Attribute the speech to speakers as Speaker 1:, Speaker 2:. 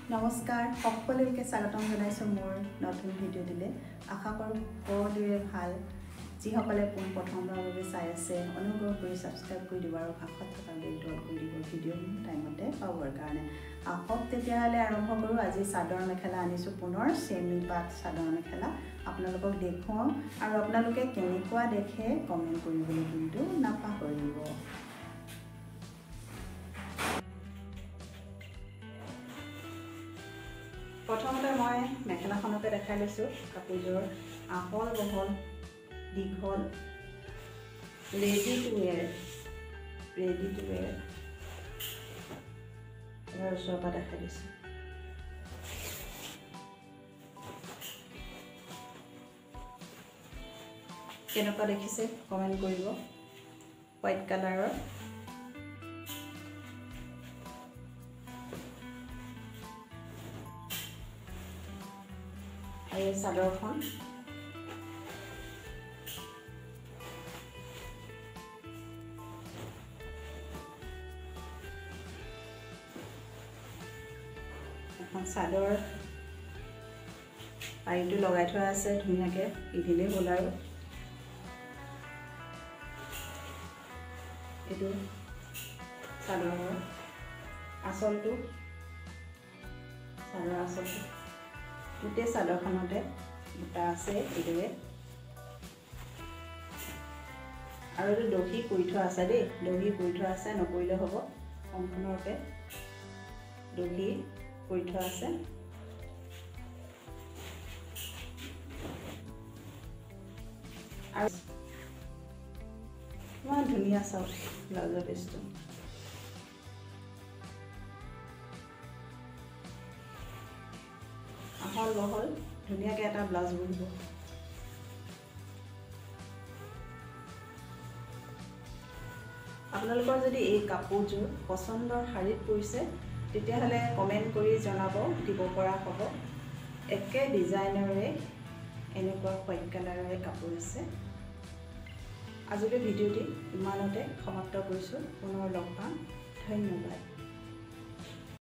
Speaker 1: নমস্কাৰ সকলোকে স্বাগতম জনাইছোঁ মোৰ নতুন ভিডিঅ'টিলে আশা কৰোঁ সকলোৰে ভাল যিসকলে প্ৰথমবাৰৰ বাবে চাই আছে অনুগ্ৰহ কৰি সাবস্ক্ৰাইব কৰি দিব আৰু কাষত থকা বেলটো অন কৰি দিব ভিডিঅ' টাইমতে পাবৰ কাৰণে আহক তেতিয়াহ'লে আৰম্ভ কৰোঁ আজি চাদৰ মেখেলা আনিছোঁ পুনৰ চেমি পাট চাদৰ মেখেলা আপোনালোকক দেখুৱাম আৰু আপোনালোকে কেনেকুৱা দেখে কমেণ্ট কৰিবলৈ কিন্তু নাপাহৰিব প্ৰথমতে মই মেখেলাখনকে দেখাই লৈছোঁ কাপোৰযোৰ আহল বহল দীঘল ৰেডি টু ৱেৰ এবাৰ ওচৰৰ পৰা দেখাই দিছোঁ কেনেকুৱা দেখিছে কমেণ্ট কৰিব হোৱাইট কালাৰৰ এই চাদৰখন এখন চাদৰ পাৰিটো লগাই থোৱা আছে ধুনীয়াকৈ পিন্ধিলেই হ'ল আৰু এইটো চাদৰৰ আঁচলটো গোটেই চাদৰখনতে বুটা আছে এইদৰে আৰু এইটো দহি কৰি থোৱা আছে দেই দহি কৰি থোৱা আছে নকৰিলে হ'ব সম্পূৰ্ণৰূপে দহি কৰি থোৱা আছে আৰু ইমান ধুনীয়া চাওক ব্লাউজৰ পিচটো আহল বহল ধুনীয়াকৈ এটা ব্লাউজ বহিব আপোনালোকৰ যদি এই কাপোৰযোৰ পচন্দৰ শাৰীত পৰিছে তেতিয়াহ'লে কমেণ্ট কৰি জনাব দিব পৰা হ'ব একে ডিজাইনৰে এনেকুৱা হোৱাইট কালাৰৰে কাপোৰ আছে আজিলৈ ভিডিঅ'টি ইমানতে সমাপ্ত কৰিছোঁ পুনৰ লগ পাম ধন্যবাদ